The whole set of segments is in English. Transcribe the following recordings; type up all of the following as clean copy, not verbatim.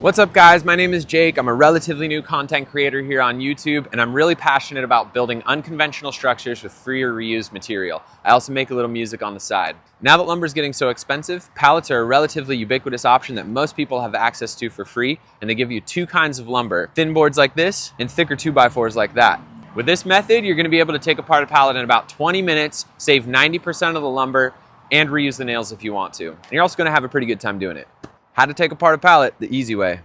What's up guys, my name is Jake. I'm a relatively new content creator here on YouTube and I'm really passionate about building unconventional structures with free or reused material. I also make a little music on the side. Now that lumber is getting so expensive, pallets are a relatively ubiquitous option that most people have access to for free, and they give you two kinds of lumber, thin boards like this and thicker 2x4s like that. With this method, you're going to be able to take apart a pallet in about 20 minutes, save 90% of the lumber, and reuse the nails if you want to. And you're also going to have a pretty good time doing it. How to take apart a pallet the easy way.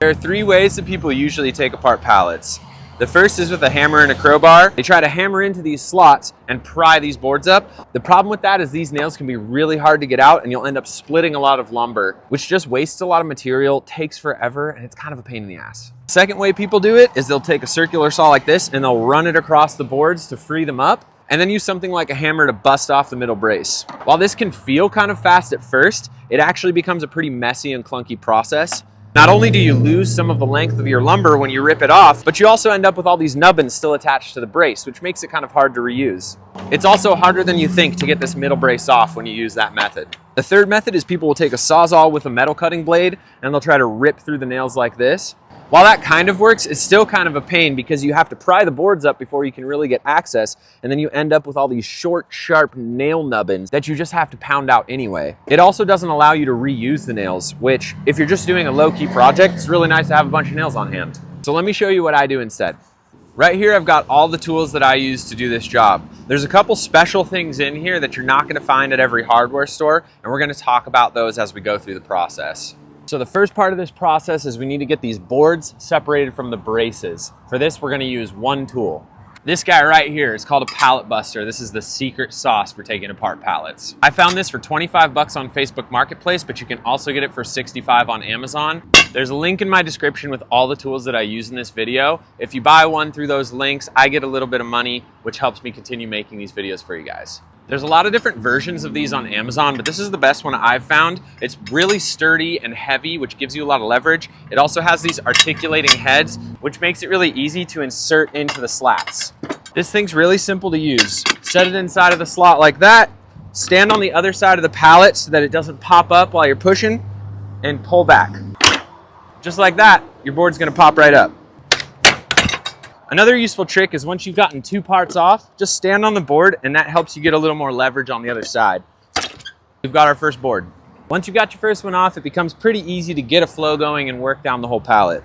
There are three ways that people usually take apart pallets. The first is with a hammer and a crowbar. They try to hammer into these slots and pry these boards up. The problem with that is these nails can be really hard to get out and you'll end up splitting a lot of lumber, which just wastes a lot of material, takes forever, and it's kind of a pain in the ass. The second way people do it is they'll take a circular saw like this and they'll run it across the boards to free them up, and then use something like a hammer to bust off the middle brace. While this can feel kind of fast at first, it actually becomes a pretty messy and clunky process. Not only do you lose some of the length of your lumber when you rip it off, but you also end up with all these nubbins still attached to the brace, which makes it kind of hard to reuse. It's also harder than you think to get this middle brace off when you use that method. The third method is people will take a Sawzall with a metal cutting blade and they'll try to rip through the nails like this. While that kind of works, it's still kind of a pain because you have to pry the boards up before you can really get access, and then you end up with all these short, sharp nail nubbins that you just have to pound out anyway. It also doesn't allow you to reuse the nails, which, if you're just doing a low-key project, it's really nice to have a bunch of nails on hand. So let me show you what I do instead. Right here, I've got all the tools that I use to do this job. There's a couple special things in here that you're not going to find at every hardware store, and we're going to talk about those as we go through the process. So the first part of this process is we need to get these boards separated from the braces. For this, we're going to use one tool. This guy right here is called a pallet buster. This is the secret sauce for taking apart pallets. I found this for 25 bucks on Facebook Marketplace, but you can also get it for 65 on Amazon. There's a link in my description with all the tools that I use in this video. If you buy one through those links, I get a little bit of money, which helps me continue making these videos for you guys. There's a lot of different versions of these on Amazon, but this is the best one I've found. It's really sturdy and heavy, which gives you a lot of leverage. It also has these articulating heads, which makes it really easy to insert into the slats. This thing's really simple to use. Set it inside of the slot like that, stand on the other side of the pallet so that it doesn't pop up while you're pushing, and pull back. Just like that, your board's gonna pop right up. Another useful trick is once you've gotten two parts off, just stand on the board and that helps you get a little more leverage on the other side. We've got our first board. Once you got your first one off, it becomes pretty easy to get a flow going and work down the whole pallet.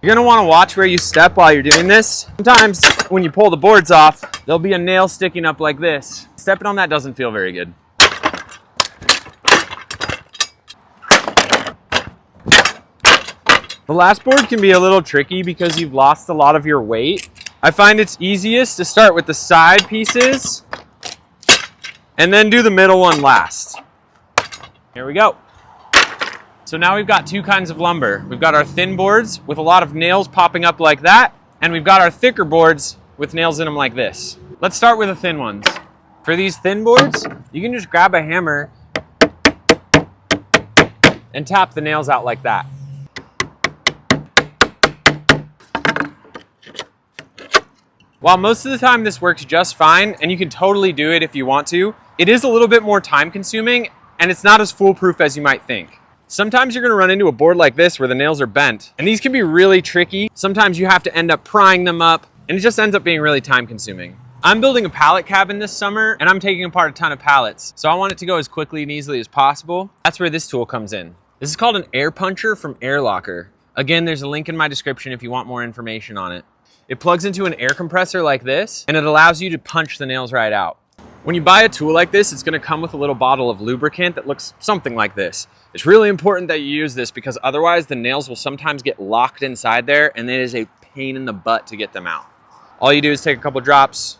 You're gonna wanna watch where you step while you're doing this. Sometimes when you pull the boards off, there'll be a nail sticking up like this. Stepping on that doesn't feel very good. The last board can be a little tricky because you've lost a lot of your weight. I find it's easiest to start with the side pieces and then do the middle one last. Here we go. So now we've got two kinds of lumber. We've got our thin boards with a lot of nails popping up like that, and we've got our thicker boards with nails in them like this. Let's start with the thin ones. For these thin boards, you can just grab a hammer and tap the nails out like that. While most of the time this works just fine, and you can totally do it if you want to, it is a little bit more time consuming, and it's not as foolproof as you might think. Sometimes you're gonna run into a board like this where the nails are bent, and these can be really tricky. Sometimes you have to end up prying them up, and it just ends up being really time consuming. I'm building a pallet cabin this summer, and I'm taking apart a ton of pallets, so I want it to go as quickly and easily as possible. That's where this tool comes in. This is called an air puncher from Air Locker. Again, there's a link in my description if you want more information on it. It plugs into an air compressor like this, and it allows you to punch the nails right out. When you buy a tool like this, it's gonna come with a little bottle of lubricant that looks something like this. It's really important that you use this because otherwise the nails will sometimes get locked inside there, and it is a pain in the butt to get them out. All you do is take a couple drops,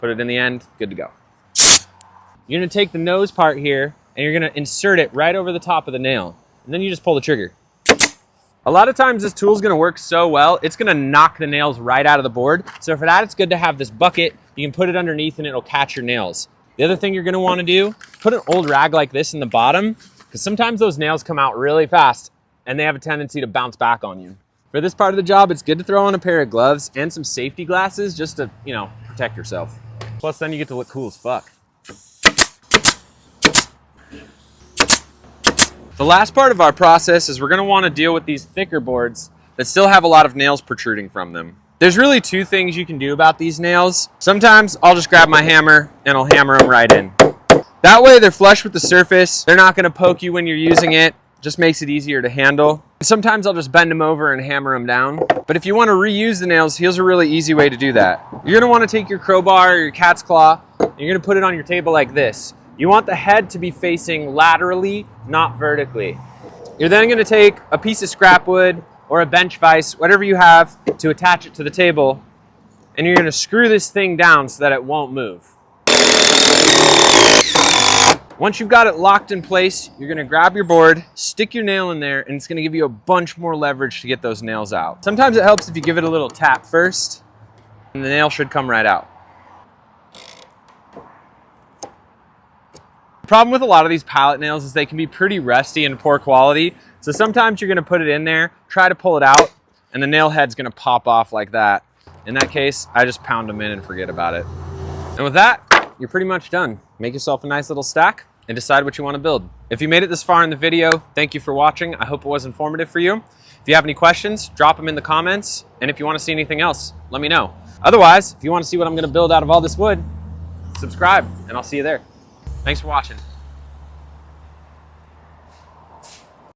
put it in the end, good to go. You're gonna take the nose part here, and you're gonna insert it right over the top of the nail, and then you just pull the trigger. A lot of times this tool is gonna work so well, it's gonna knock the nails right out of the board. So for that, it's good to have this bucket. You can put it underneath and it'll catch your nails. The other thing you're gonna wanna do, put an old rag like this in the bottom, because sometimes those nails come out really fast and they have a tendency to bounce back on you. For this part of the job, it's good to throw on a pair of gloves and some safety glasses just to, protect yourself. Plus then you get to look cool as fuck. The last part of our process is we're going to want to deal with these thicker boards that still have a lot of nails protruding from them. There's really two things you can do about these nails. Sometimes I'll just grab my hammer and I'll hammer them right in. That way they're flush with the surface. They're not going to poke you when you're using it. Just makes it easier to handle. Sometimes I'll just bend them over and hammer them down. But if you want to reuse the nails, here's a really easy way to do that. You're going to want to take your crowbar or your cat's claw and you're going to put it on your table like this. You want the head to be facing laterally, not vertically. You're then going to take a piece of scrap wood or a bench vise, whatever you have, to attach it to the table, and you're going to screw this thing down so that it won't move. Once you've got it locked in place, you're going to grab your board, stick your nail in there, and it's going to give you a bunch more leverage to get those nails out. Sometimes it helps if you give it a little tap first, and the nail should come right out. The problem with a lot of these pallet nails is they can be pretty rusty and poor quality. So sometimes you're going to put it in there, try to pull it out, and the nail head's going to pop off like that. In that case, I just pound them in and forget about it. And with that, you're pretty much done. Make yourself a nice little stack and decide what you want to build. If you made it this far in the video, thank you for watching. I hope it was informative for you. If you have any questions, drop them in the comments. And if you want to see anything else, let me know. Otherwise, if you want to see what I'm going to build out of all this wood, subscribe and I'll see you there. Thanks for watching.